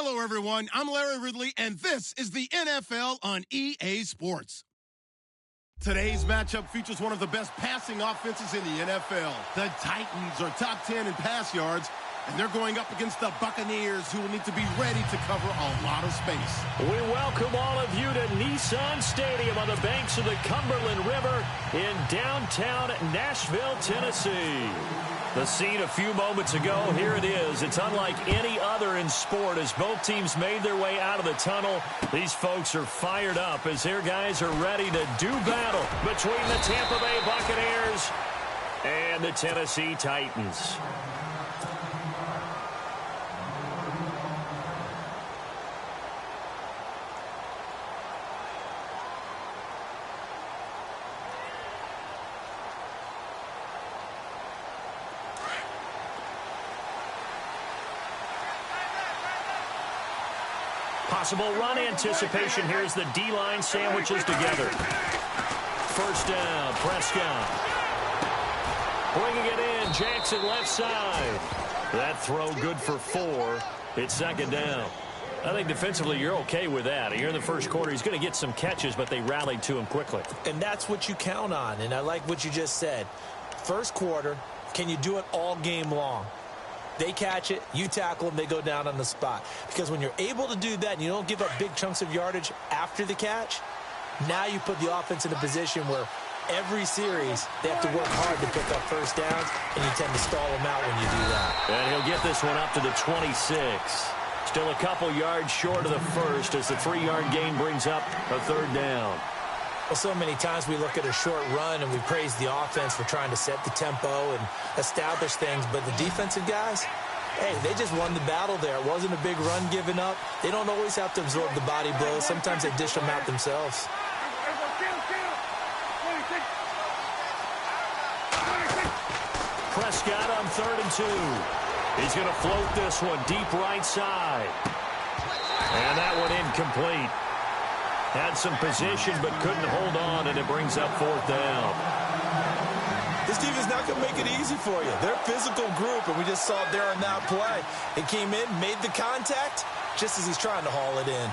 Hello, everyone. I'm Larry Ridley, and this is the NFL on EA Sports. Today's matchup features one of the best passing offenses in the NFL. The Titans are top 10 in pass yards, and they're going up against the Buccaneers, who will need to be ready to cover a lot of space. We welcome all of you to Nissan Stadium on the banks of the Cumberland River in downtown Nashville, Tennessee. The scene a few moments ago, here it is. It's unlike any other in sport as both teams made their way out of the tunnel. These folks are fired up as their guys are ready to do battle between the Tampa Bay Buccaneers and the Tennessee Titans. Possible run anticipation. Here's the D-line sandwiches together. First down, Prescott. Bringing it in, Jackson left side. That throw good for 4. It's second down. I think defensively you're okay with that. Here in the first quarter, he's going to get some catches, but they rallied to him quickly. And that's what you count on, and I like what you just said. First quarter, can you do it all game long? They catch it, you tackle them, they go down on the spot. Because when you're able to do that and you don't give up big chunks of yardage after the catch, now you put the offense in a position where every series they have to work hard to pick up first downs, and you tend to stall them out when you do that. And he'll get this one up to the 26. Still a couple yards short of the first as the 3-yard gain brings up a third down. Well, so many times we look at a short run and we praise the offense for trying to set the tempo and establish things, but the defensive guys, hey, they just won the battle there. It wasn't a big run given up. They don't always have to absorb the body blows. Sometimes they dish them out themselves. Prescott on 3rd and 2. He's going to float this one deep right side. And that one incomplete. Had some position but couldn't hold on, and it brings up 4th down. This team is not going to make it easy for you. They're a physical group, and we just saw it there on that play. It came in, made the contact, just as he's trying to haul it in.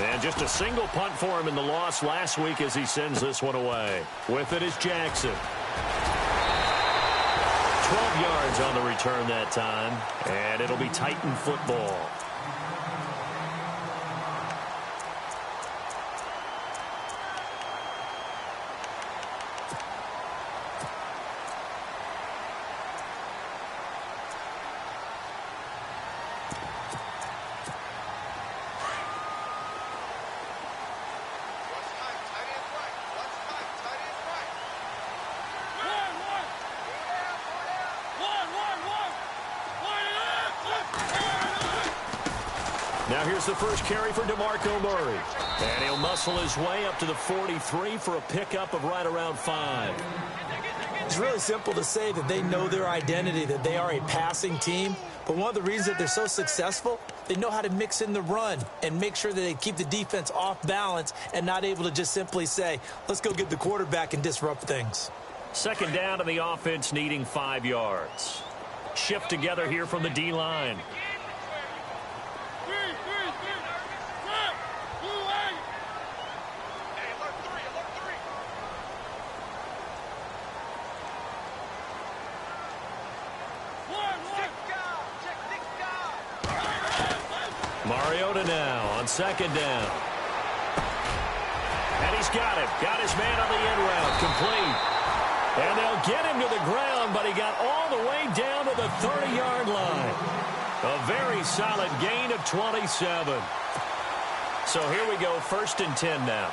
And just a single punt for him in the loss last week as he sends this one away. With it is Jackson. 12 yards on the return that time, and it'll be Titan football. Now here's the first carry for DeMarco Murray. And he'll muscle his way up to the 43 for a pickup of right around 5. It's really simple to say that they know their identity, that they are a passing team. But one of the reasons that they're so successful, they know how to mix in the run and make sure that they keep the defense off balance and not able to just simply say, let's go get the quarterback and disrupt things. Second down, and the offense needing 5 yards. Shift together here from the D-line. Mariota now on second down. And he's got it. Got his man on the end route. Complete. And they'll get him to the ground, but he got all the way down to the 30-yard line. A very solid gain of 27. So here we go, 1st and 10 now.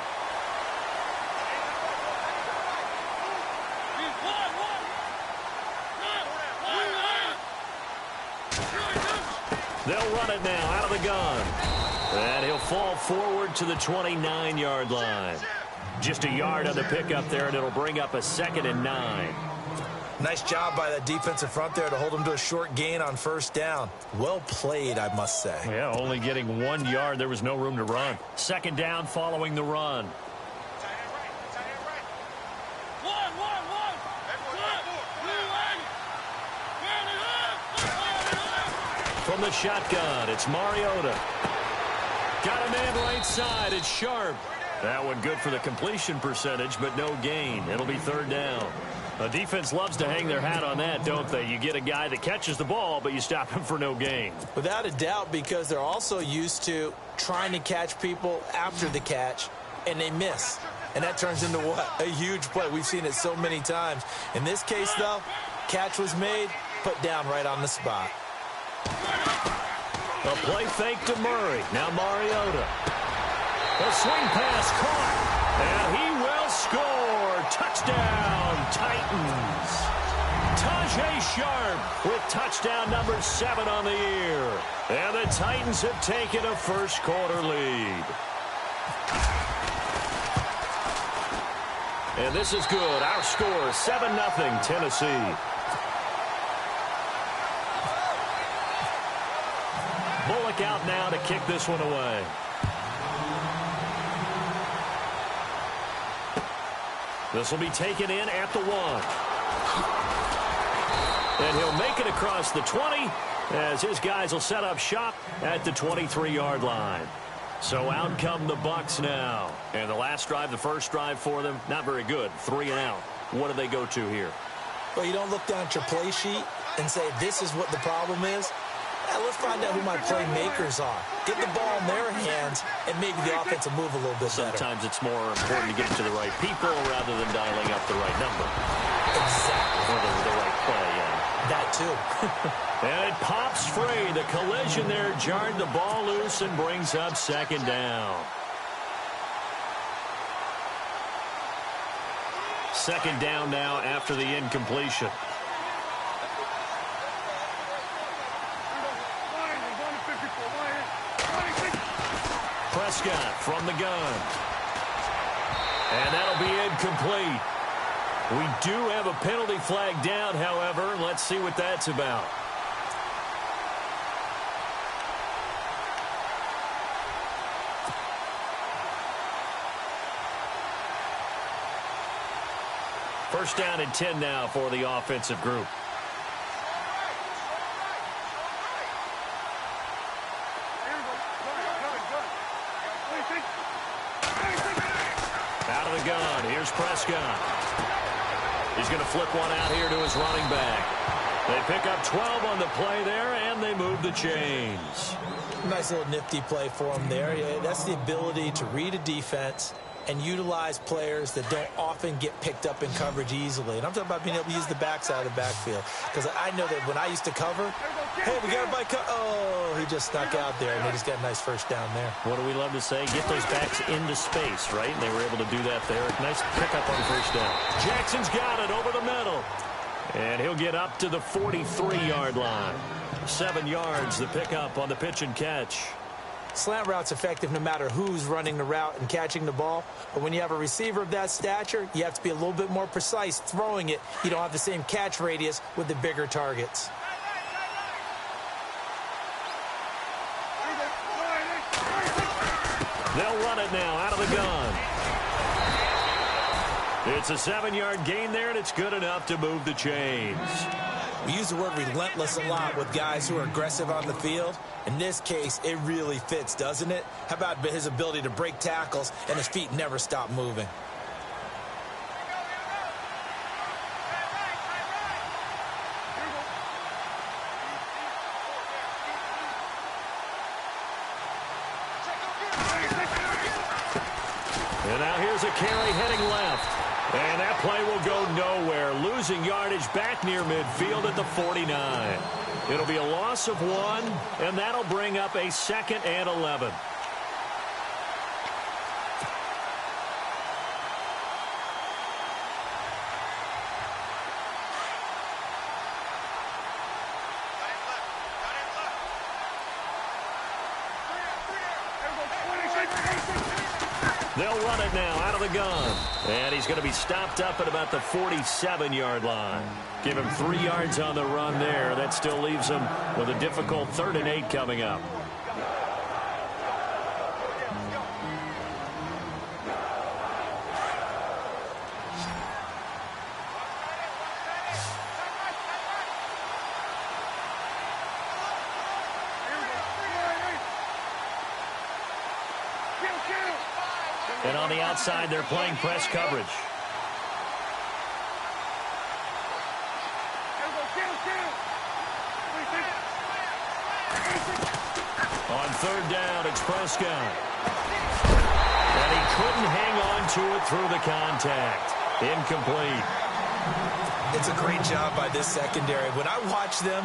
They'll run it now out of the gun. And he'll fall forward to the 29-yard line. Just a yard on the pickup there, and it'll bring up a 2nd and 9. Nice job by that defensive front there to hold him to a short gain on 1st down. Well played, I must say. Yeah, only getting 1 yard. There was no room to run. 2nd down following the run. from the shotgun. It's Mariota. Got a man right side. It's Sharp. That one good for the completion percentage, but no gain. It'll be 3rd down. A defense loves to hang their hat on that, don't they? You get a guy that catches the ball, but you stop him for no gain. Without a doubt, because they're also used to trying to catch people after the catch, and they miss. And that turns into what? A huge play. We've seen it so many times. In this case, though, catch was made, put down right on the spot. A play fake to Murray. Now Mariota. A swing pass caught. And he will score. Touchdown, Titans. Tajay Sharp with touchdown number 7 on the year. And the Titans have taken a first-quarter lead. And this is good. Our score, 7-0, Tennessee. Bullock out now to kick this one away. This will be taken in at the 1. And he'll make it across the 20 as his guys will set up shop at the 23-yard line. So out come the Bucs now. And the last drive, the first drive for them, not very good. 3 and out. What do they go to here? Well, you don't look down at your play sheet and say, this is what the problem is. Let's find out who my playmakers are. Get the ball in their hands, and maybe the offense will move a little bit better. Sometimes it's more important to get it to the right people rather than dialing up the right number. Exactly. Or the right play, yeah. That, too. And it pops free. The collision there jarred the ball loose and brings up 2nd down. 2nd down now after the incompletion. Prescott from the gun. And that'll be incomplete. We do have a penalty flag down, however. Let's see what that's about. First down and 10 now for the offensive group. Out of the gun. Here's Prescott. He's going to flip one out here to his running back. They pick up 12 on the play there, and they move the chains. Nice little nifty play for him there. Yeah, that's the ability to read a defense and utilize players that don't often get picked up in coverage easily. And I'm talking about being able to use the backside of the backfield. Because I know that when I used to cover, hey, we got everybody he just snuck out there, and they just got a nice first down there. What do we love to say? Get those backs into space, right? And they were able to do that there. Nice pickup on first down. Jackson's got it over the middle. And he'll get up to the 43-yard line. 7 yards, the pickup on the pitch and catch. Slant route's effective no matter who's running the route and catching the ball. But when you have a receiver of that stature, you have to be a little bit more precise throwing it. You don't have the same catch radius with the bigger targets. They'll run it now out of the gun. It's a 7-yard gain there, and it's good enough to move the chains. We use the word relentless a lot with guys who are aggressive on the field. In this case, it really fits, doesn't it? How about his ability to break tackles and his feet never stop moving? And now here's a carry heading left. And that play will go nowhere. Losing yardage back near midfield at the 49. It'll be a loss of 1, and that'll bring up a 2nd and 11. They'll run it now out of the gun. And he's going to be stopped up at about the 47-yard line. Give him 3 yards on the run there. That still leaves him with a difficult 3rd and 8 coming up. And on the outside, they're playing press coverage. On third down, it's Prescott. And he couldn't hang on to it through the contact. Incomplete. It's a great job by this secondary. When I watch them,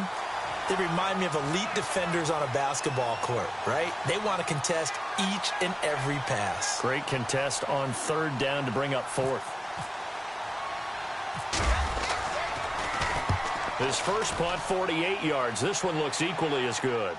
they remind me of elite defenders on a basketball court, right? They want to contest each and every pass. Great contest on third down to bring up fourth. His first punt, 48 yards. This one looks equally as good.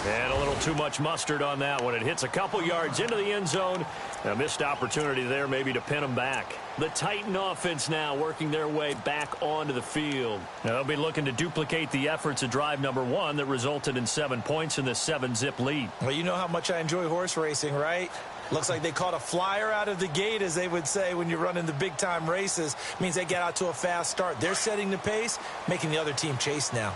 And a little too much mustard on that one. It hits a couple yards into the end zone. A missed opportunity there maybe to pin him back. The Titan offense now working their way back onto the field. Now they'll be looking to duplicate the efforts of drive number 1 that resulted in 7 points in this 7-zip lead. Well, you know how much I enjoy horse racing, right? Looks like they caught a flyer out of the gate, as they would say when you're running the big-time races. Means they get out to a fast start. They're setting the pace, making the other team chase now.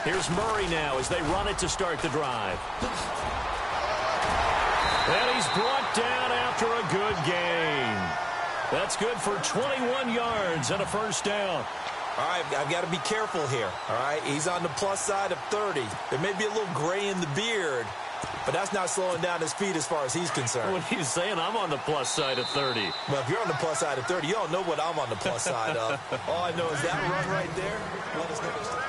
Here's Murray now as they run it to start the drive. And he's brought down after a good gain. That's good for 21 yards and a first down. All right, I've got to be careful here. All right, he's on the plus side of 30. There may be a little gray in the beard, but that's not slowing down his speed as far as he's concerned. When he's saying I'm on the plus side of 30. Well, if you're on the plus side of 30, you don't know what I'm on the plus side of. All I know is that run right there. Let us know what's there.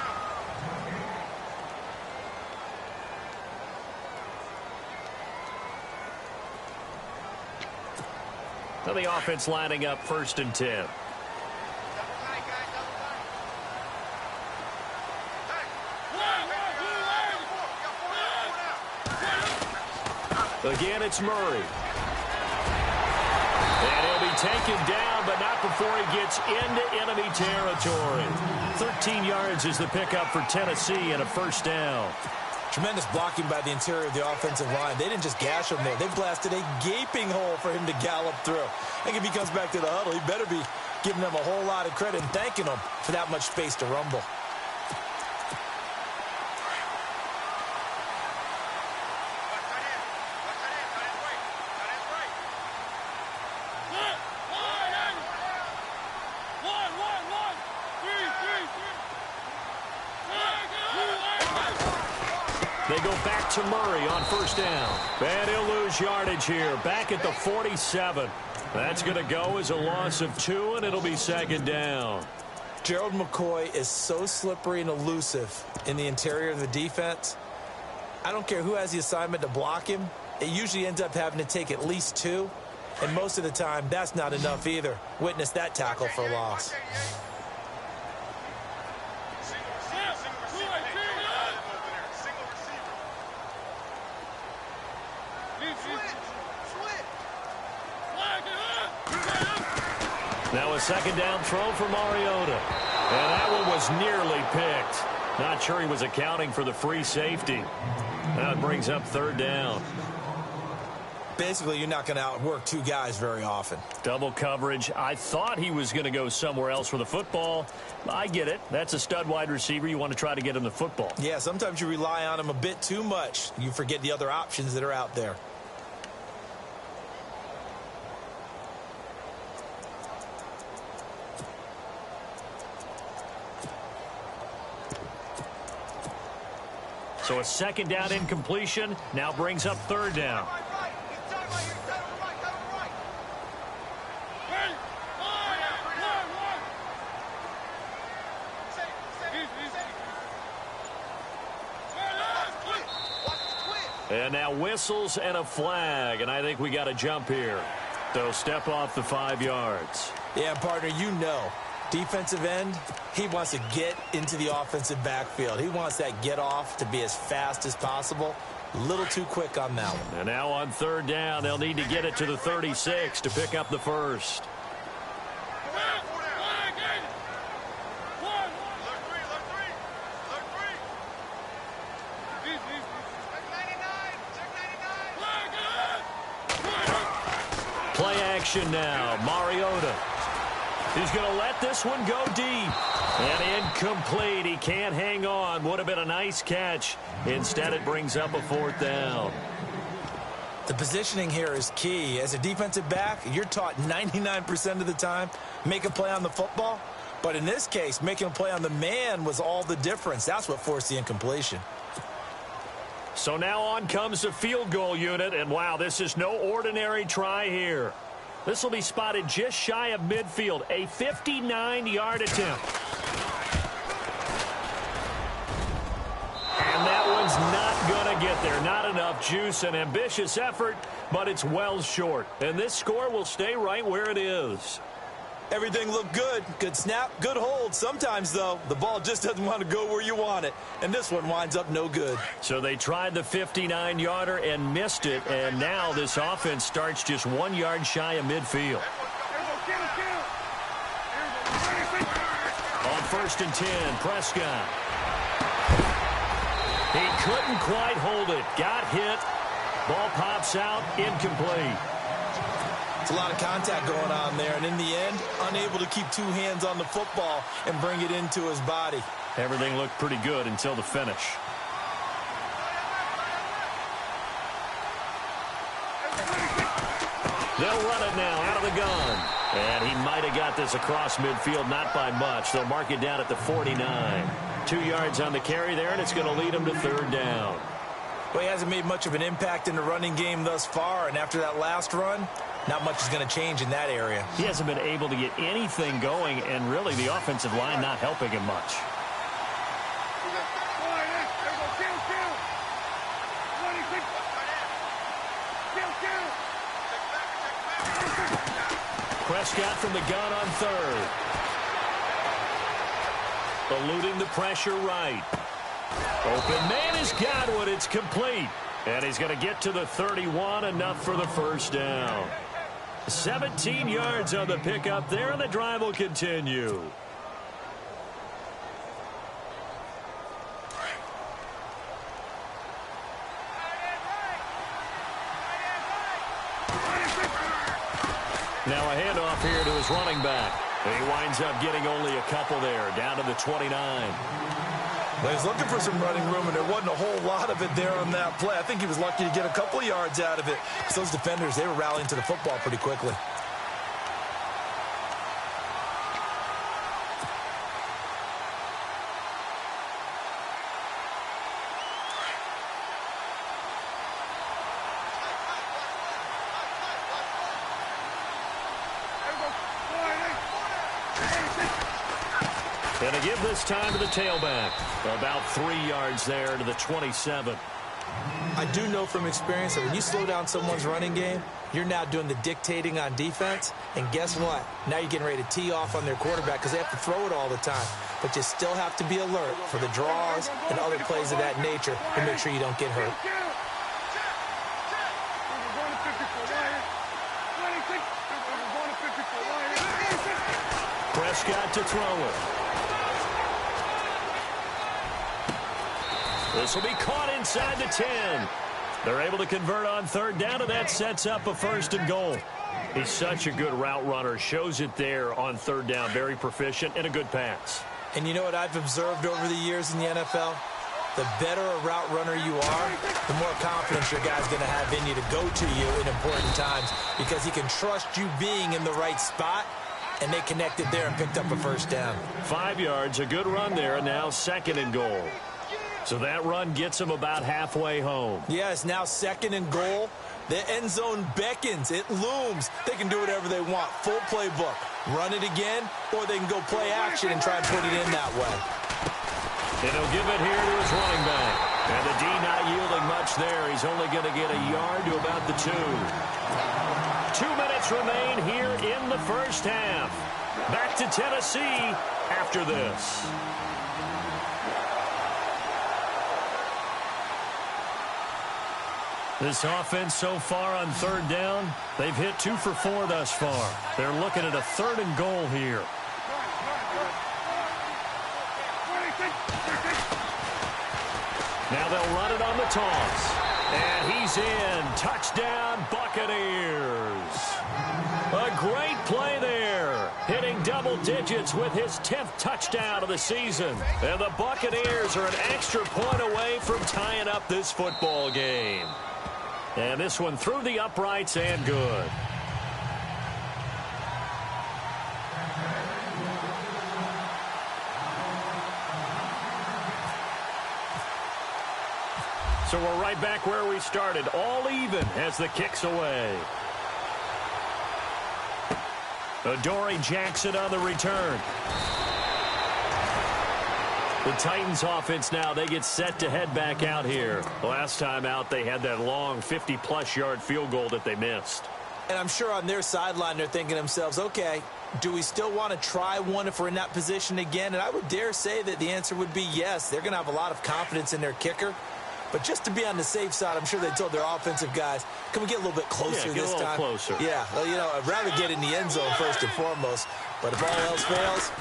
So the offense lining up 1st and 10. Again, it's Murray. And he'll be taken down, but not before he gets into enemy territory. 13 yards is the pickup for Tennessee and a first down. Tremendous blocking by the interior of the offensive line. They didn't just gash him there. They blasted a gaping hole for him to gallop through. I think if he comes back to the huddle, he better be giving them a whole lot of credit and thanking them for that much space to rumble. They go back to Murray on first down. And he'll lose yardage here. Back at the 47. That's going to go as a loss of 2, and it'll be 2nd down. Gerald McCoy is so slippery and elusive in the interior of the defense. I don't care who has the assignment to block him. It usually ends up having to take at least 2. And most of the time, that's not enough either. Witness that tackle for loss. Now a 2nd down throw for Mariota. And that one was nearly picked. Not sure he was accounting for the free safety. Now it brings up 3rd down. Basically, you're not going to outwork 2 guys very often. Double coverage. I thought he was going to go somewhere else for the football. I get it. That's a stud wide receiver. You want to try to get him the football. Yeah, sometimes you rely on him a bit too much. You forget the other options that are out there. So a 2nd down incompletion now brings up 3rd down. And now whistles and a flag, and I think we got a jump here. They'll step off the 5 yards. Yeah, partner, you know. Defensive end, he wants to get into the offensive backfield. He wants that get off to be as fast as possible. A little too quick on that one. And now on 3rd down, they'll need to get it to the 36 to pick up the first. Play action now. Mariota. He's going to let this one go deep. And incomplete. He can't hang on. Would have been a nice catch. Instead, it brings up a 4th down. The positioning here is key. As a defensive back, you're taught 99% of the time, make a play on the football. But in this case, making a play on the man was all the difference. That's what forced the incompletion. So now on comes the field goal unit. And, wow, this is no ordinary try here. This will be spotted just shy of midfield. A 59-yard attempt. And that one's not going to get there. Not enough juice. An ambitious effort, but it's well short. And this score will stay right where it is. Everything looked good. Good snap, good hold. Sometimes, though, the ball just doesn't want to go where you want it. And this one winds up no good. So they tried the 59-yarder and missed it. And now this offense starts just 1 yard shy of midfield. On 1st and 10, Prescott. He couldn't quite hold it. Got hit. Ball pops out. Incomplete. It's a lot of contact going on there, and in the end, unable to keep 2 hands on the football and bring it into his body. Everything looked pretty good until the finish. They'll run it now out of the gun. And he might have got this across midfield, not by much. They'll mark it down at the 49. 2 yards on the carry there, and it's going to lead him to 3rd down. Well, he hasn't made much of an impact in the running game thus far, and after that last run, not much is going to change in that area. He hasn't been able to get anything going, and really the offensive line not helping him much. Prescott from the gun on 3rd. Eluding the pressure right. Open man has got one. It's complete. And he's going to get to the 31, enough for the 1st down. 17 yards on the pickup there, and the drive will continue. Now a handoff here to his running back. He winds up getting only a couple there, down to the 29. Well, he's looking for some running room, and there wasn't a whole lot of it there on that play. I think he was lucky to get a couple yards out of it. Because those defenders, they were rallying to the football pretty quickly. And to give this time to the tailback. About 3 yards there to the 27. I do know from experience that when you slow down someone's running game, you're now doing the dictating on defense. And guess what? Now you're getting ready to tee off on their quarterback because they have to throw it all the time. But you still have to be alert for the draws and other plays of that nature to make sure you don't get hurt. Prescott to throw it. This will be caught inside the 10. They're able to convert on 3rd down, and that sets up a 1st and goal. He's such a good route runner. Shows it there on 3rd down. Very proficient and a good pass. And you know what I've observed over the years in the NFL? The better a route runner you are, the more confidence your guy's going to have in you to go to you in important times because he can trust you being in the right spot, and they connected there and picked up a 1st down. 5 yards, a good run there, and now 2nd and goal. So that run gets him about halfway home. Yeah, it's now 2nd and goal. The end zone beckons. It looms. They can do whatever they want. Full playbook. Run it again, or they can go play action and try and put it in that way. And he'll give it here to his running back. And the D not yielding much there. He's only going to get a yard to about the 2. 2 minutes remain here in the 1st half. Back to Tennessee after this. This offense so far on 3rd down, they've hit 2 for 4 thus far. They're looking at a 3rd and goal here. Now they'll run it on the toss. And he's in. Touchdown, Buccaneers. A great play there. Hitting double digits with his 10th touchdown of the season. And the Buccaneers are an extra point away from tying up this football game. And this one through the uprights and good. So we're right back where we started, all even as the kick's away. Adoree Jackson on the return. The Titans offense now, they get set to head back out here. Last time out, they had that long 50-plus yard field goal that they missed. And I'm sure on their sideline, they're thinking to themselves, okay, do we still want to try one if we're in that position again? And I would dare say that the answer would be yes. They're going to have a lot of confidence in their kicker. But just to be on the safe side, I'm sure they told their offensive guys, can we get a little bit closer this time? Closer. Yeah, well, you know, I'd rather get in the end zone first and foremost. But if all else fails,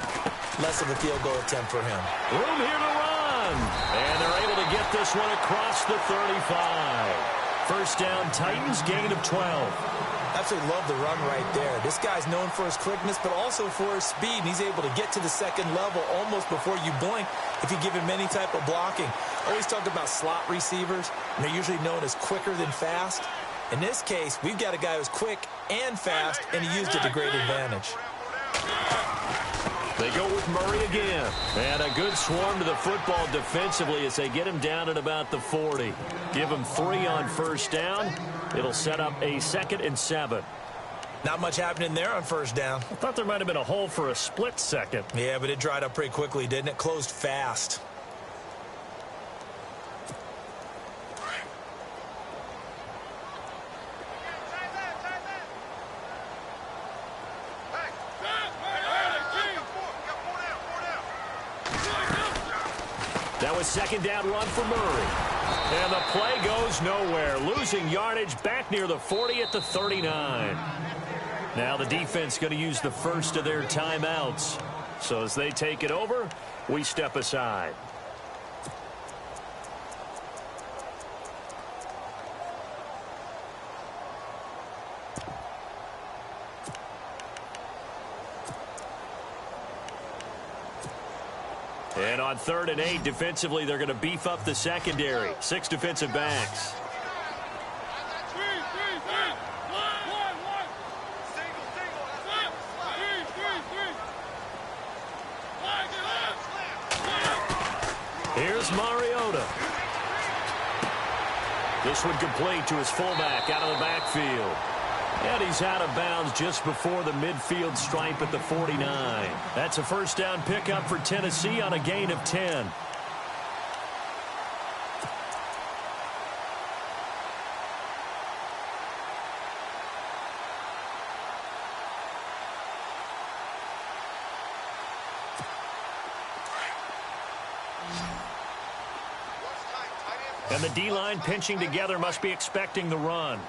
less of a field goal attempt for him. Room here to run. And they're able to get this one across the 35. First down, Titans, gain of 12. Absolutely love the run right there. This guy's known for his quickness, but also for his speed. And he's able to get to the second level almost before you blink if you give him any type of blocking. Always talked about slot receivers, and they're usually known as quicker than fast. In this case, we've got a guy who's quick and fast, and he used it to great advantage. They go with Murray again. And a good swarm to the football defensively as they get him down at about the 40. Give him 3 on first down. It'll set up a 2nd and 7. Not much happening there on first down. I thought there might have been a hole for a split second. Yeah, but it dried up pretty quickly, didn't it? Closed fast. That was second down run for Murray. And the play goes nowhere. Losing yardage back near the 40 at the 39. Now the defense going to use the first of their timeouts. So as they take it over, we step aside. And on 3rd and 8, defensively, they're going to beef up the secondary. 6 defensive backs. Here's Mariota. This one complete to his fullback out of the backfield. And he's out of bounds just before the midfield stripe at the 49. That's a first down pickup for Tennessee on a gain of 10. And the D-line pinching together must be expecting the run.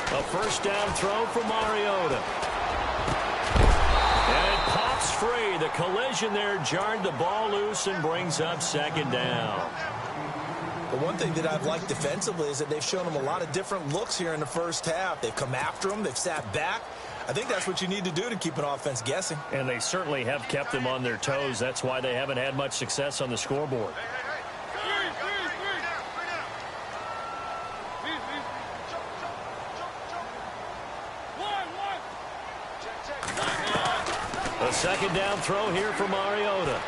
A first down throw for Mariota. And it pops free. The collision there jarred the ball loose and brings up second down. The one thing that I've liked defensively is that they've shown them a lot of different looks here in the first half. They've come after them. They've sat back. I think that's what you need to do to keep an offense guessing. And they certainly have kept them on their toes. That's why they haven't had much success on the scoreboard. A second down throw here for Mariota.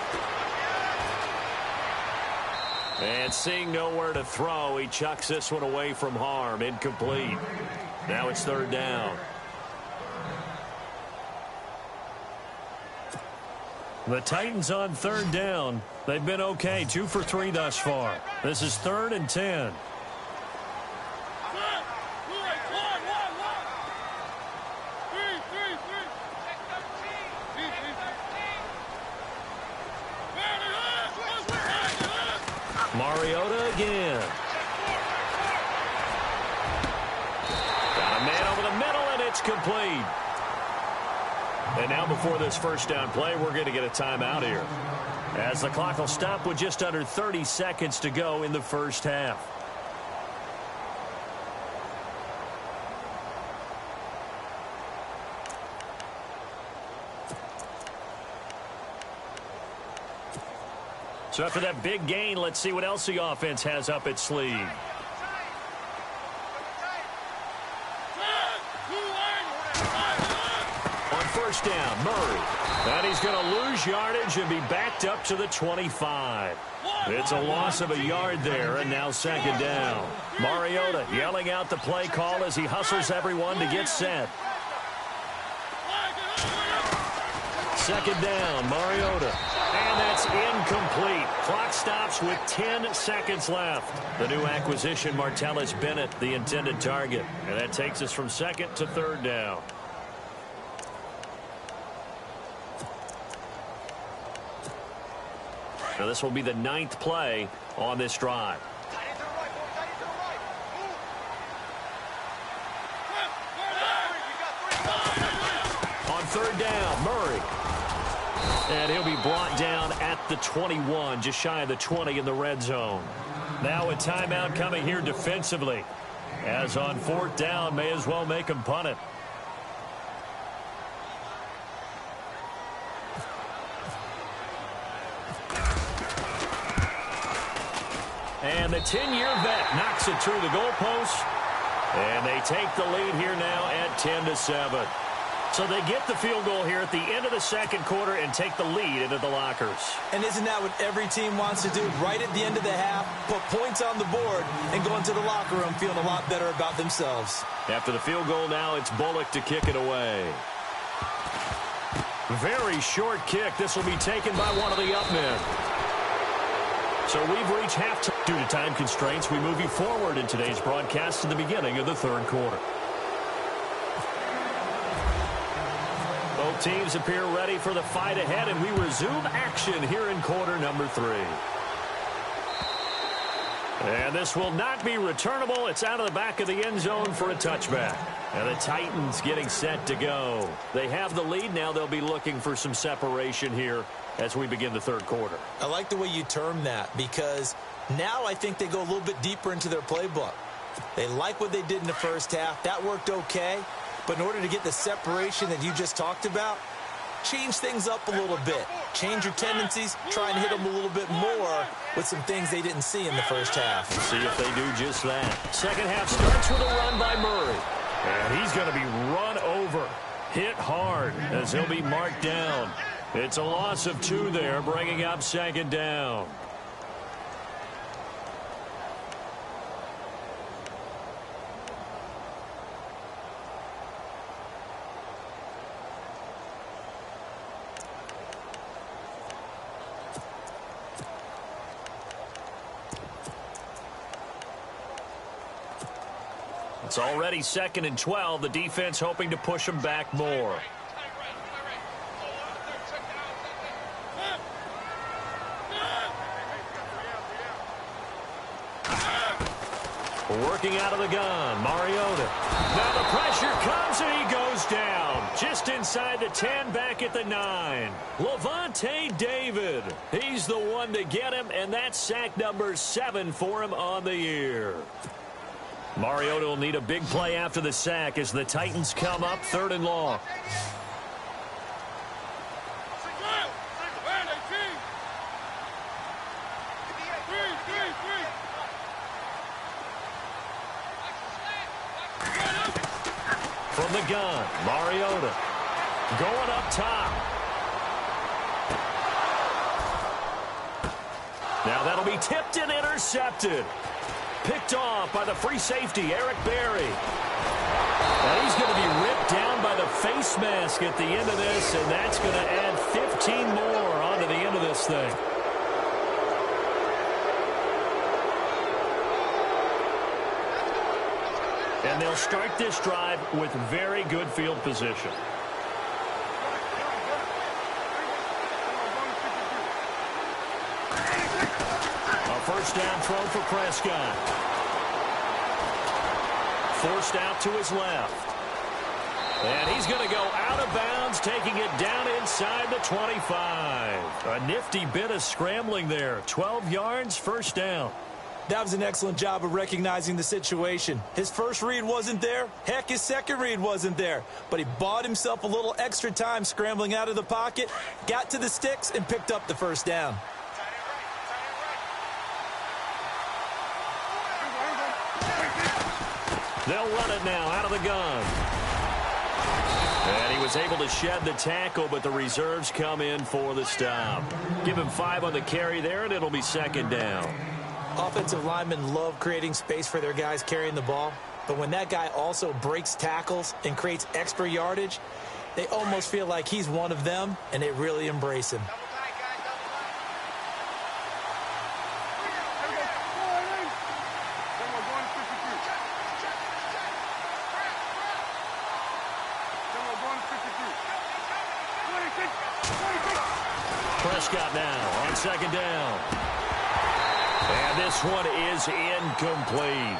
And seeing nowhere to throw, he chucks this one away from harm. Incomplete. Now it's 3rd down. The Titans on 3rd down. They've been okay, 2 for 3 thus far. This is 3rd and 10. Mariota again. Got a man over the middle, and it's complete. And now before this first down play, we're going to get a timeout here. as the clock will stop with just under 30 seconds to go in the first half. So after that big gain, let's see what else the offense has up its sleeve. On first down, Murray. And he's going to lose yardage and be backed up to the 25. It's a loss of a yard there, and now second down. Mariota yelling out the play call as he hustles everyone to get set. Second down, Mariota. And that's incomplete. Clock stops with 10 seconds left. The new acquisition, Martellus Bennett, the intended target. And that takes us from second to third down. Now this will be the 9th play on this drive. On third down, Murray. And he'll be brought down at the 21, just shy of the 20 in the red zone. Now a timeout coming here defensively. As on fourth down, may as well make him punt it. And the 10-year vet knocks it through the goalpost. And they take the lead here now at 10-7. So they get the field goal here at the end of the second quarter and take the lead into the lockers. And isn't that what every team wants to do? Right at the end of the half, put points on the board and go into the locker room feeling a lot better about themselves. After the field goal now, it's Bullock to kick it away. Very short kick. This will be taken by one of the up men. So we've reached halftime. Due to time constraints, we move you forward in today's broadcast to the beginning of the third quarter. Both teams appear ready for the fight ahead, and we resume action here in quarter number 3. And this will not be returnable. It's out of the back of the end zone for a touchback. And the Titans getting set to go. They have the lead now. They'll be looking for some separation here as we begin the third quarter. I like the way you term that, because now I think they go a little bit deeper into their playbook. They like what they did in the first half. That worked okay. But in order to get the separation that you just talked about, change things up a little bit. Change your tendencies. Try and hit them a little bit more with some things they didn't see in the first half. Let's see if they do just that. Second half starts with a run by Murray. And he's going to be run over. Hit hard as he'll be marked down. It's a loss of 2 there, bringing up second down. It's already second and 12. The defense hoping to push them back more. Working out of the gun, Mariota. Now the pressure comes and he goes down. Just inside the 10, back at the 9. Levante David. He's the one to get him, and that's sack number 7 for him on the year. Mariota will need a big play after the sack as the Titans come up 3rd and long. From the gun, Mariota going up top. Now that'll be tipped and intercepted. Picked off by the free safety, Eric Berry. And he's going to be ripped down by the face mask at the end of this, and that's going to add 15 more onto the end of this thing. And they'll start this drive with very good field position. A first down throw for Prescott. Forced out to his left. And He's going to go out of bounds, taking it down inside the 25. A nifty bit of scrambling there. 12 yards, first down. That was an excellent job of recognizing the situation. His first read wasn't there. Heck, his second read wasn't there. But he bought himself a little extra time scrambling out of the pocket, got to the sticks, and picked up the first down. They'll run it now out of the gun. And he was able to shed the tackle, but the reserves come in for the stop. Give him 5 on the carry there, and it'll be second down. Offensive linemen love creating space for their guys carrying the ball, but when that guy also breaks tackles and creates extra yardage, they almost feel like he's one of them, and they really embrace him. Prescott now on second down. And this one is incomplete.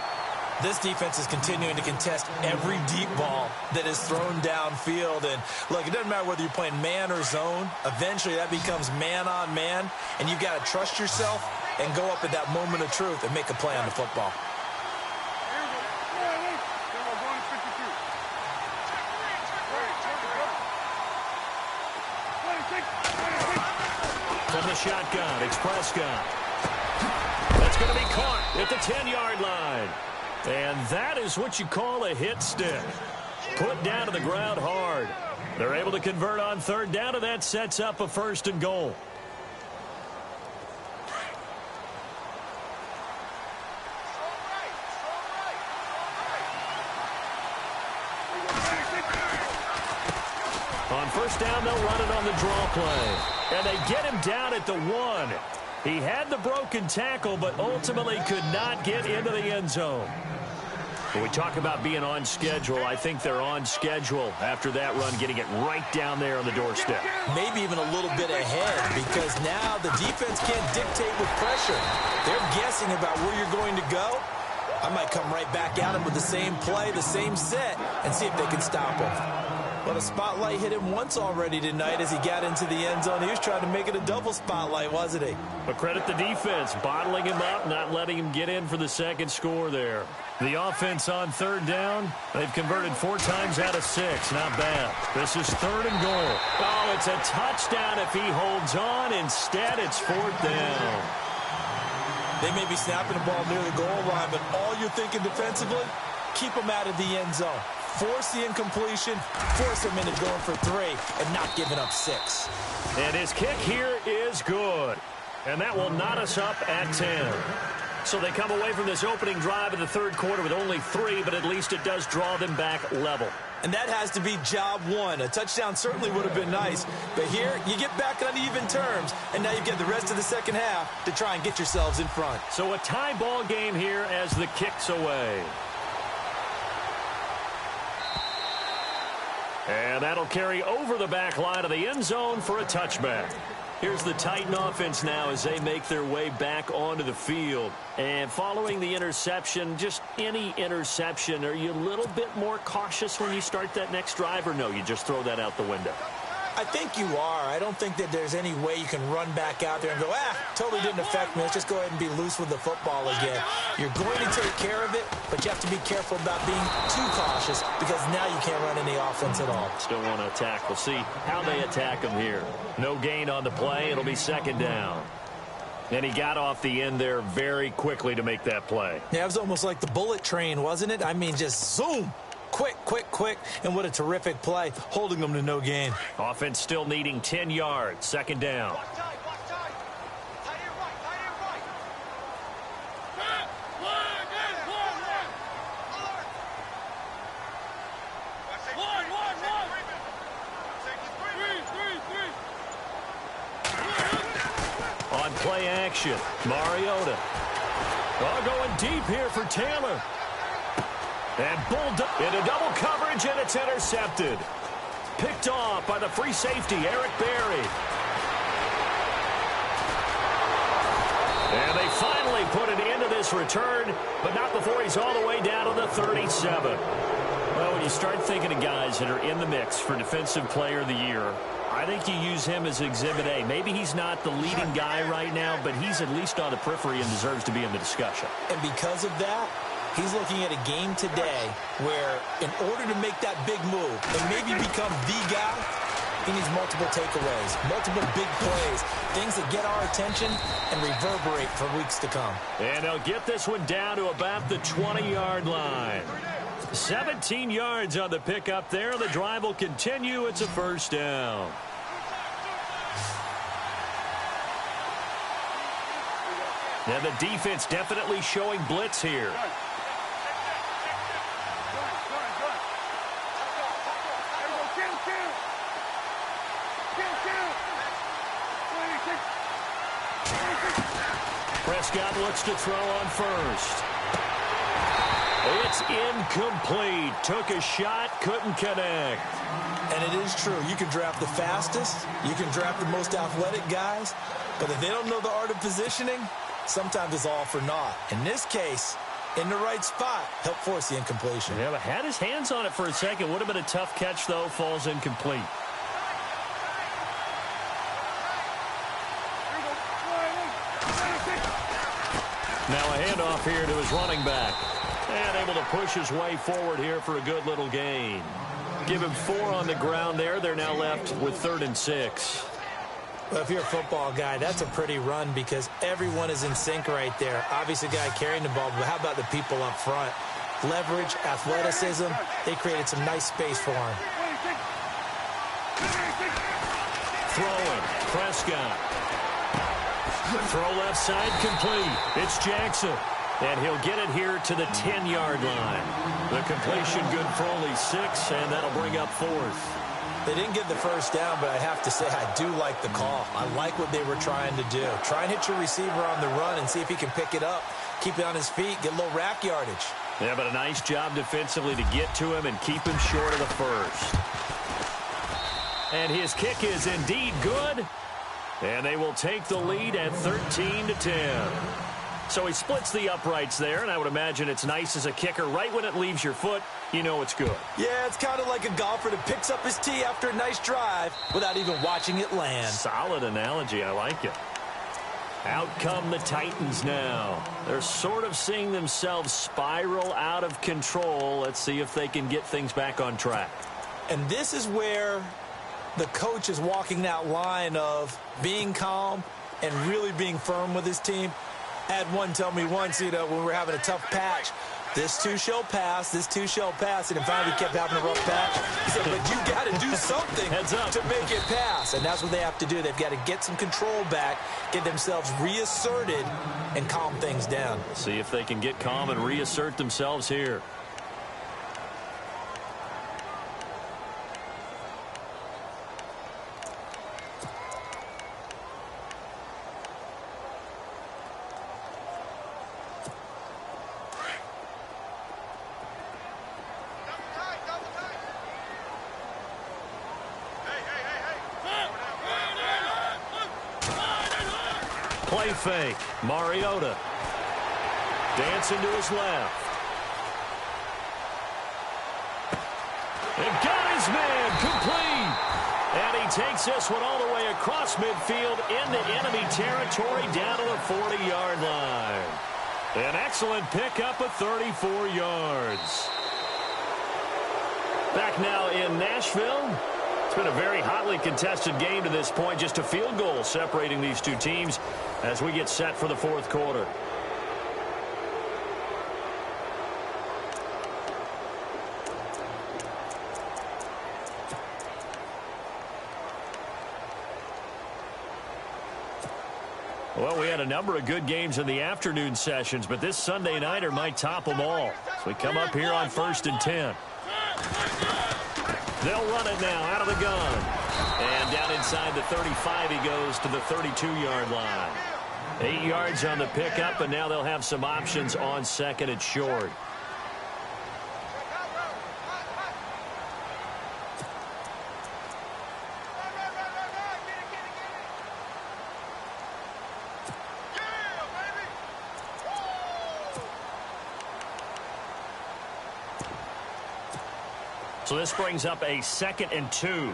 This defense is continuing to contest every deep ball that is thrown downfield. And, look, it doesn't matter whether you're playing man or zone. Eventually, that becomes man on man. And you've got to trust yourself and go up at that moment of truth and make a play on the football. From the shotgun, it's Prescott. That's going to be caught at the 10-yard line. And that is what you call a hit stick. Put down to the ground hard. They're able to convert on third down, and that sets up a first and goal. On first down, they'll run it on the draw play. And they get him down at the 1. He had the broken tackle, but ultimately could not get into the end zone. When we talk about being on schedule, I think they're on schedule after that run, getting it right down there on the doorstep. Maybe even a little bit ahead, because now the defense can't dictate with pressure. They're guessing about where you're going to go. I might come right back at him with the same play, the same set, and see if they can stop him. Well, the spotlight hit him once already tonight as he got into the end zone. He was trying to make it a double spotlight, wasn't he? But credit the defense, bottling him up, not letting him get in for the second score there. The offense on third down, they've converted 4 times out of 6. Not bad. This is third and goal. Oh, it's a touchdown if he holds on. Instead, it's fourth down. They may be snapping the ball near the goal line, but all you're thinking defensively, keep them out of the end zone. Force the incompletion, force him into going for 3, and not giving up 6. And his kick here is good. And that will knot us up at 10. So they come away from this opening drive in the third quarter with only 3, but at least it does draw them back level. And that has to be job 1. A touchdown certainly would have been nice, but here you get back on even terms, and now you get the rest of the second half to try and get yourselves in front. So a tie ball game here as the kick's away. And that'll carry over the back line of the end zone for a touchback. Here's the Titan offense now as they make their way back onto the field. And following the interception, just any interception, are you a little bit more cautious when you start that next drive, or no, you just throw that out the window? I think you are. I don't think that there's any way you can run back out there and go, totally didn't affect me. Let's just go ahead and be loose with the football again. You're going to take care of it, but you have to be careful about being too cautious because now you can't run any offense at all. Still want to attack. We'll see how they attack him here. No gain on the play. It'll be second down. And he got off the end there very quickly to make that play. Yeah, it was almost like the bullet train, wasn't it? I mean, just zoom. Quick, quick, quick, and what a terrific play, holding them to no gain. Offense still needing 10 yards, second down. On play action, Mariota. Going deep here for Taylor. And pulled up into double coverage, and it's intercepted. Picked off by the free safety, Eric Berry. And they finally put an end to this return, but not before he's all the way down to the 37. Well, when you you start thinking of guys that are in the mix for Defensive Player of the Year, I think you use him as Exhibit A. Maybe he's not the leading guy right now, but he's at least on the periphery and deserves to be in the discussion. And because of that, he's looking at a game today where in order to make that big move and maybe become the guy, he needs multiple takeaways, multiple big plays, things that get our attention and reverberate for weeks to come. And they'll get this one down to about the 20-yard line. 17 yards on the pickup there. The drive will continue. It's a first down. And the defense definitely showing blitz here. Prescott looks to throw on first. It's incomplete. Took a shot, couldn't connect. And it is true. You can draft the fastest. You can draft the most athletic guys. But if they don't know the art of positioning, sometimes it's all for naught. In this case, in the right spot, helped force the incompletion. Yeah, but had his hands on it for a second. Would have been a tough catch, though. Falls incomplete. Now a handoff here to his running back. And able to push his way forward here for a good little gain. Give him 4 on the ground there. They're now left with 3rd and 6. Well, if you're a football guy, that's a pretty run because everyone is in sync right there. Obviously, a guy carrying the ball, but how about the people up front? Leverage, athleticism, they created some nice space for him. Throwing, Prescott. Throw left side complete. It's Jackson. And he'll get it here to the 10-yard line. The completion good for only 6, and that'll bring up 4th. They didn't get the first down, but I have to say I do like the call. I like what they were trying to do. Try and hit your receiver on the run and see if he can pick it up, keep it on his feet, get a little rack yardage. Yeah, but a nice job defensively to get to him and keep him short of the first. And his kick is indeed good. And they will take the lead at 13-10. So he splits the uprights there, and I would imagine it's nice as a kicker. Right when it leaves your foot, you know it's good. Yeah, it's kind of like a golfer that picks up his tee after a nice drive without even watching it land. Solid analogy. I like it. Out come the Titans now. They're sort of seeing themselves spiral out of control. Let's see if they can get things back on track. And this is where the coach is walking that line of being calm and really being firm with his team. I had one tell me once, when we were having a tough patch, this too shall pass, this too shall pass. And finally we kept having a rough patch. He said, but you got to do something to make it pass. And that's what they have to do. They've got to get some control back, get themselves reasserted, and calm things down. See if they can get calm and reassert themselves here. Play fake. Mariota. Dancing to his left. And got his man complete. And he takes this one all the way across midfield into enemy territory down to the 40-yard line. An excellent pickup of 34 yards. Back now in Nashville. It's been a very hotly contested game to this point. Just a field goal separating these two teams as we get set for the 4th quarter. Well, we had a number of good games in the afternoon sessions, but this Sunday nighter might top them all. So we come up here on 1st and 10. They'll run it now out of the gun. And down inside the 35, he goes to the 32-yard line. 8 yards on the pickup, and now they'll have some options on 2nd and short. So this brings up a 2nd and 2.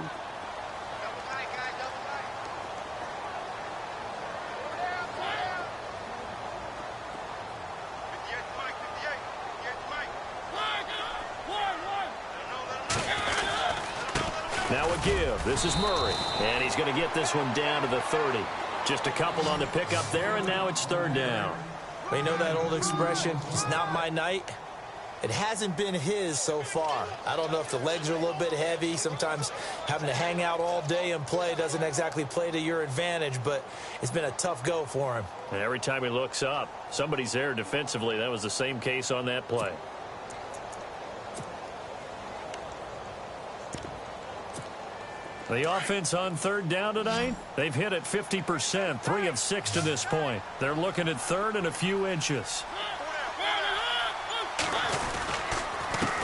Now a give. This is Murray. And he's going to get this one down to the 30. Just a couple on the pickup there, and now it's 3rd down. Well, you know that old expression, it's not my night? It hasn't been his so far. I don't know if the legs are a little bit heavy. Sometimes having to hang out all day and play doesn't exactly play to your advantage, but it's been a tough go for him. And every time he looks up, somebody's there defensively. That was the same case on that play. The offense on 3rd down tonight, they've hit it 50%, 3 of 6 to this point. They're looking at 3rd and a few inches.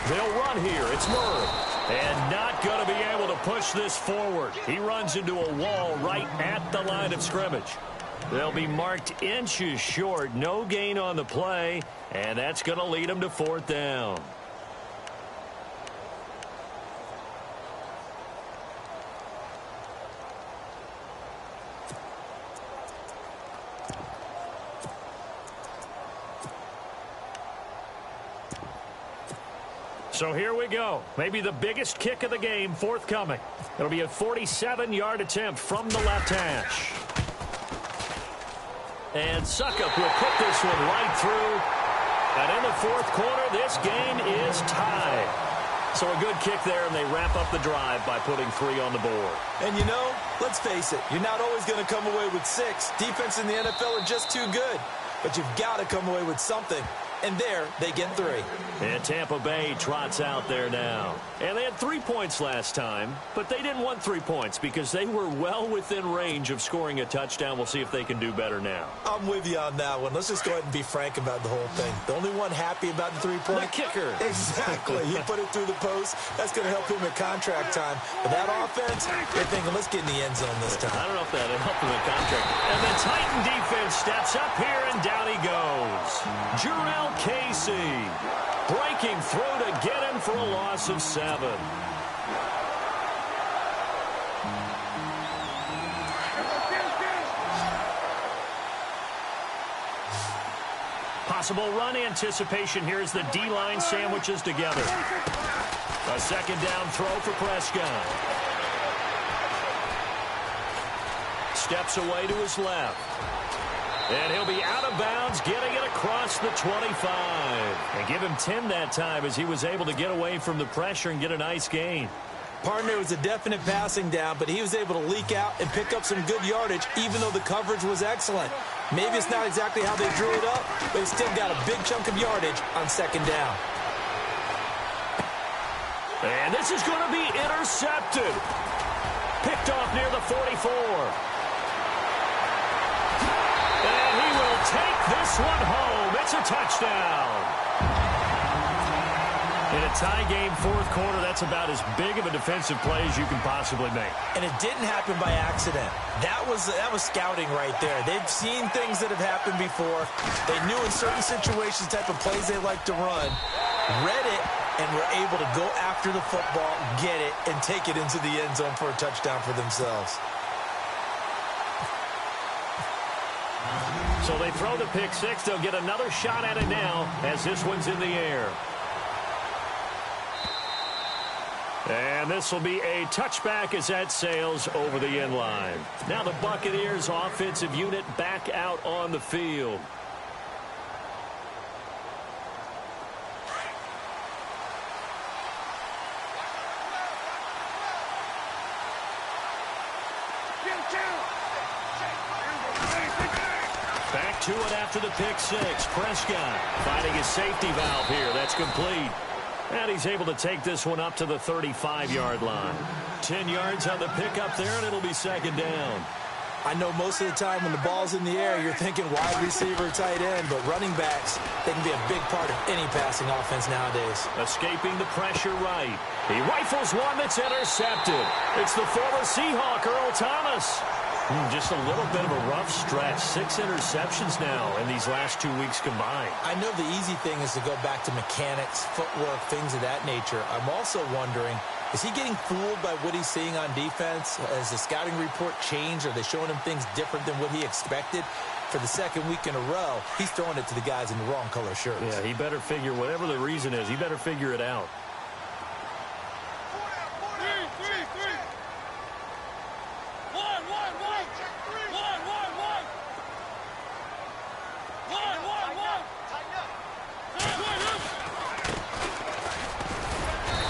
They'll run here. It's Murray. And not going to be able to push this forward. He runs into a wall right at the line of scrimmage. They'll be marked inches short. No gain on the play, and that's going to lead them to 4th down. So here we go. Maybe the biggest kick of the game forthcoming. It'll be a 47-yard attempt from the left hash. And Suckup will put this one right through. And in the 4th quarter, this game is tied. So a good kick there, and they wrap up the drive by putting 3 on the board. And you know, let's face it, you're not always going to come away with 6. Defense in the NFL are just too good. But you've got to come away with something. And there, they get 3. And Tampa Bay trots out there now. And they had 3 points last time, but they didn't want 3 points because they were well within range of scoring a touchdown. We'll see if they can do better now. I'm with you on that one. Let's just go ahead and be frank about the whole thing. The only one happy about the 3-point? The kicker. Exactly. He put it through the post. That's going to help him at contract time. But that offense, they're thinking, let's get in the end zone this time. I don't know if that'll help him at contract. And the Titan defense steps up here, and down he goes. Jarrell Casey breaking through to get him for a loss of 7. Possible run anticipation here as the D-line sandwiches together. A 2nd down throw for Prescott. Steps away to his left. And he'll be out of bounds, getting it across the 25. And give him 10 that time as he was able to get away from the pressure and get a nice gain. Partner was a definite passing down, but he was able to leak out and pick up some good yardage, even though the coverage was excellent. Maybe it's not exactly how they drew it up, but he still got a big chunk of yardage on 2nd down. And this is going to be intercepted. Picked off near the 44. And he will take this one home. It's a touchdown. In a tie game, 4th quarter, that's about as big of a defensive play as you can possibly make. And it didn't happen by accident. That was scouting right there. They've seen things that have happened before. They knew in certain situations the type of plays they like to run, read it, and were able to go after the football, get it, and take it into the end zone for a touchdown for themselves. So they throw the pick 6. They'll get another shot at it now as this one's in the air. And this will be a touchback as that sails over the end line. Now the Buccaneers offensive unit back out on the field. Back to it after the pick 6. Prescott finding his safety valve here. That's complete. And he's able to take this one up to the 35-yard line. 10 yards on the pickup there, and it'll be 2nd down. I know most of the time when the ball's in the air, you're thinking wide receiver, tight end, but running backs, they can be a big part of any passing offense nowadays. Escaping the pressure right. He rifles one that's intercepted. It's the former Seahawk, Earl Thomas. Just a little bit of a rough stretch. 6 interceptions now in these last 2 weeks combined. I know the easy thing is to go back to mechanics, footwork, things of that nature. I'm also wondering, is he getting fooled by what he's seeing on defense? Has the scouting report changed? Are they showing him things different than what he expected? For the second week in a row, he's throwing it to the guys in the wrong color shirts. Yeah, he better figure, whatever the reason is, he better figure it out.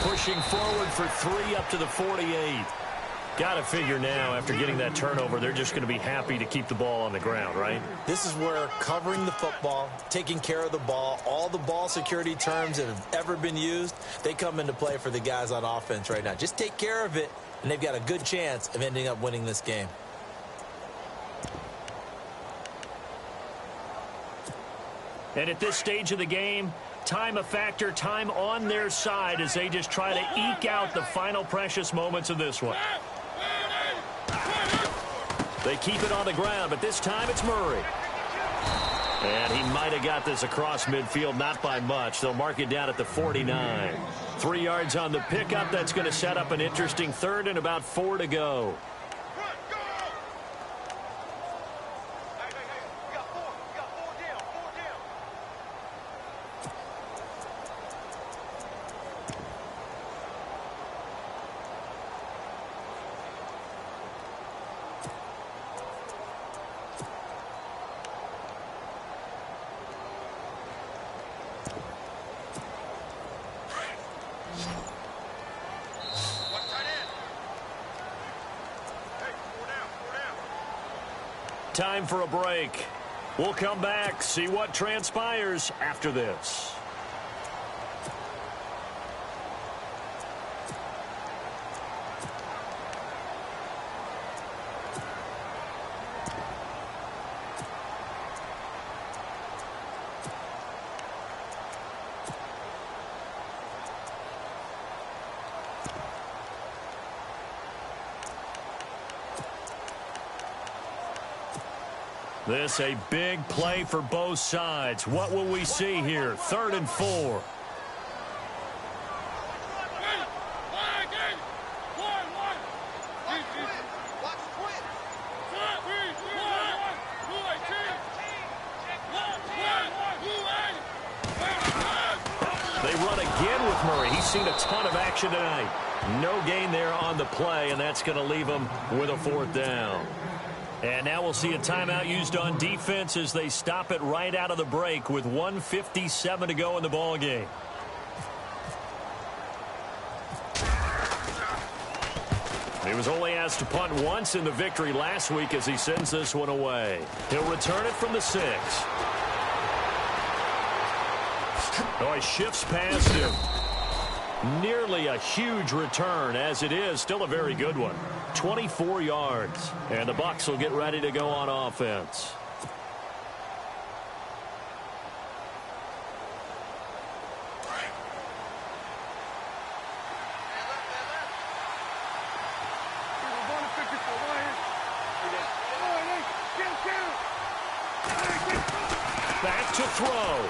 Pushing forward for 3 up to the 48. Got to figure now, after getting that turnover, they're just going to be happy to keep the ball on the ground, right? This is where covering the football, taking care of the ball, all the ball security terms that have ever been used, they come into play for the guys on offense right now. Just take care of it, and they've got a good chance of ending up winning this game. And at this stage of the game, time a factor, time on their side as they just try to eke out the final precious moments of this one. They keep it on the ground, but this time it's Murray. And he might have got this across midfield, not by much. They'll mark it down at the 49. 3 yards on the pickup. That's going to set up an interesting third and about 4 to go. Time for a break. We'll come back, see what transpires after this. This a big play for both sides. What will we see here? 3rd and 4. They run again with Murray. He's seen a ton of action tonight. No gain there on the play, and that's going to leave him with a 4th down. And now we'll see a timeout used on defense as they stop it right out of the break with 1:57 to go in the ball game. He was only asked to punt once in the victory last week as he sends this one away. He'll return it from the 6. Oh, he shifts past him. Nearly a huge return, as it is still a very good one. 24 yards. And the Bucs will get ready to go on offense. Back to throw.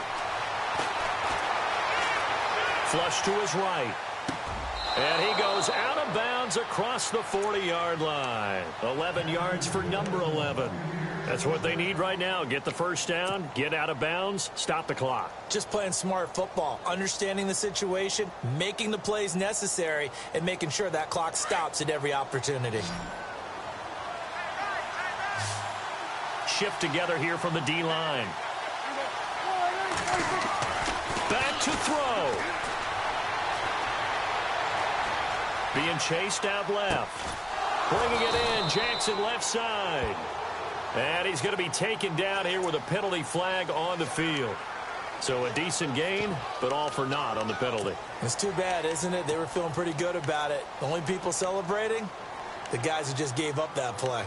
Flush to his right. And he goes out of bounds across the 40-yard line. 11 yards for number 11. That's what they need right now. Get the first down, get out of bounds, stop the clock. Just playing smart football, understanding the situation, making the plays necessary, and making sure that clock stops at every opportunity. Shift together here from the D-line. Back to throw. Being chased out left. Bringing it in, Jackson left side. And he's going to be taken down here with a penalty flag on the field. So a decent gain, but all for naught on the penalty. It's too bad, isn't it? They were feeling pretty good about it. The only people celebrating, the guys who just gave up that play.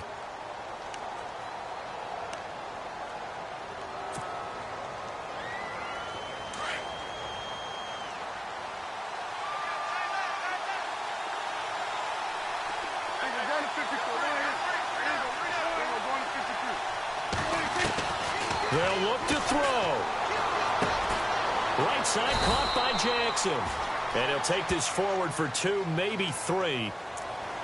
They'll look to throw. Right side caught by Jackson. And he'll take this forward for 2, maybe 3.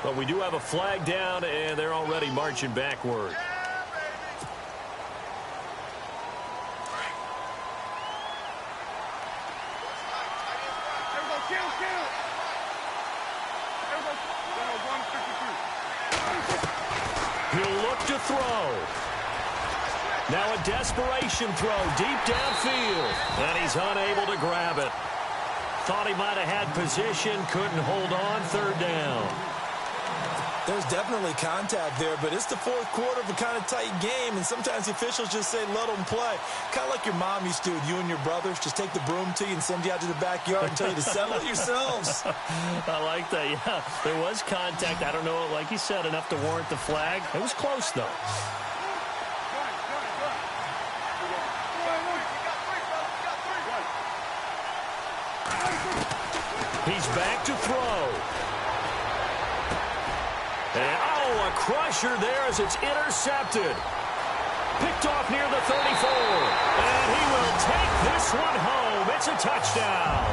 But we do have a flag down, and they're already marching backward. He'll look to throw. Now a desperation throw deep downfield. And he's unable to grab it. Thought he might have had position, couldn't hold on, 3rd down. There's definitely contact there, but it's the 4th quarter of a kind of tight game, and sometimes the officials just say, let them play. Kind of like your mom used to with you and your brothers. Just take the broom to you and send you out to the backyard and tell you to settle it yourselves. I like that, yeah. There was contact. I don't know, like you said, enough to warrant the flag. It was close, though. He's back to throw. And, a crusher there as it's intercepted. Picked off near the 34. And he will take this one home. It's a touchdown.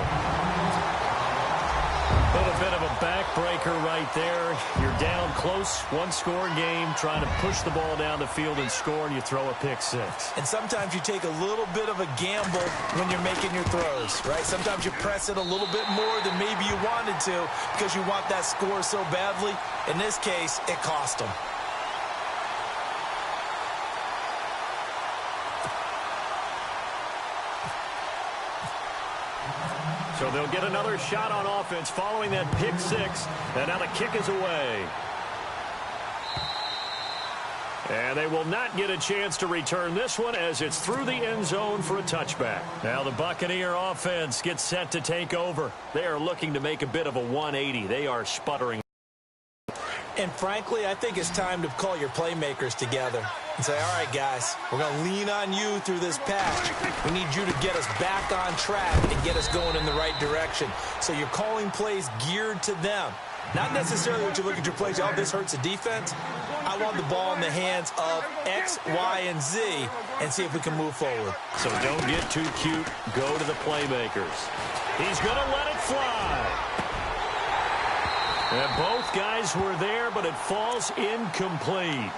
A little bit of a backbreaker right there. You're down close, 1-score game, trying to push the ball down the field and score, and you throw a pick 6. And sometimes you take a little bit of a gamble when you're making your throws, right? Sometimes you press it a little bit more than maybe you wanted to because you want that score so badly. In this case, it cost them. So they'll get another shot on offense following that pick 6. And now the kick is away. And they will not get a chance to return this one as it's through the end zone for a touchback. Now the Buccaneer offense gets set to take over. They are looking to make a bit of a 180. They are sputtering. And frankly, I think it's time to call your playmakers together and say, all right, guys, we're going to lean on you through this patch. We need you to get us back on track and get us going in the right direction. So you're calling plays geared to them. Not necessarily what you look at your plays, oh, this hurts the defense. I want the ball in the hands of X, Y, and Z and see if we can move forward. So don't get too cute. Go to the playmakers. He's going to let it fly. And both guys were there, but it falls incomplete.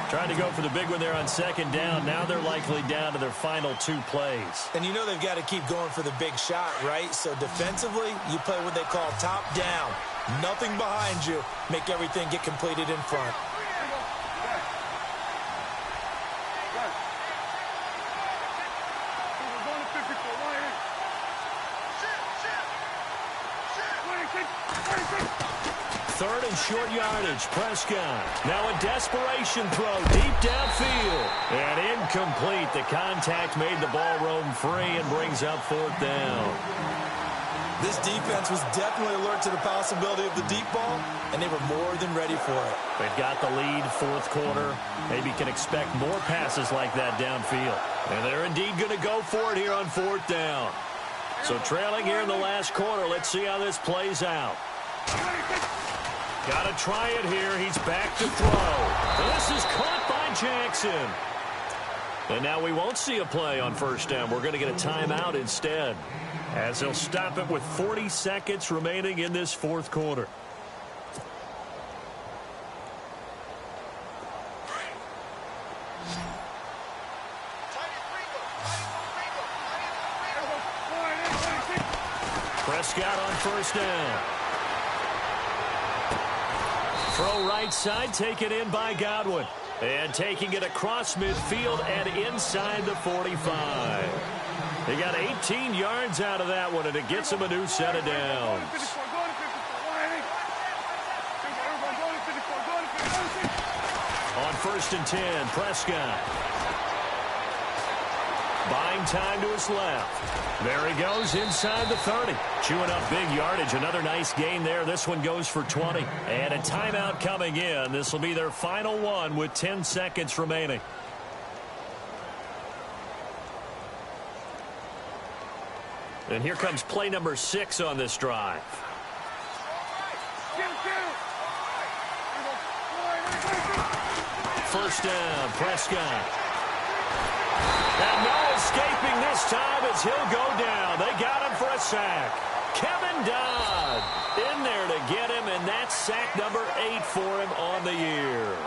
Trying to go for the big one there on 2nd down. Now they're likely down to their final 2 plays. And you know they've got to keep going for the big shot, right? So defensively, you play what they call top down. Nothing behind you. Make everything get completed in front. Third and short yardage. Prescott. Now a desperation throw deep downfield. And incomplete. The contact made the ball roam free and brings up 4th down. This defense was definitely alert to the possibility of the deep ball, and they were more than ready for it. They've got the lead, 4th quarter. Maybe can expect more passes like that downfield. And they're indeed going to go for it here on 4th down. So trailing here in the last quarter. Let's see how this plays out. Got to try it here. He's back to throw. This is caught by Jackson. And now we won't see a play on 1st down. We're going to get a timeout instead, as they'll stop it with 40 seconds remaining in this 4th quarter. Prescott on 1st down. Throw right side, taken in by Godwin. And taking it across midfield and inside the 45. They got 18 yards out of that one, and it gets them a new set of downs. On 1st and 10, Prescott. Buying time to his left. There he goes inside the 30. Chewing up big yardage. Another nice gain there. This one goes for 20. And a timeout coming in. This will be their final one with 10 seconds remaining. And here comes play number 6 on this drive. First down, Prescott. And no escaping this time as he'll go down. They got him for a sack. Kevin Dodd in there to get him, and that's sack number 8 for him on the year.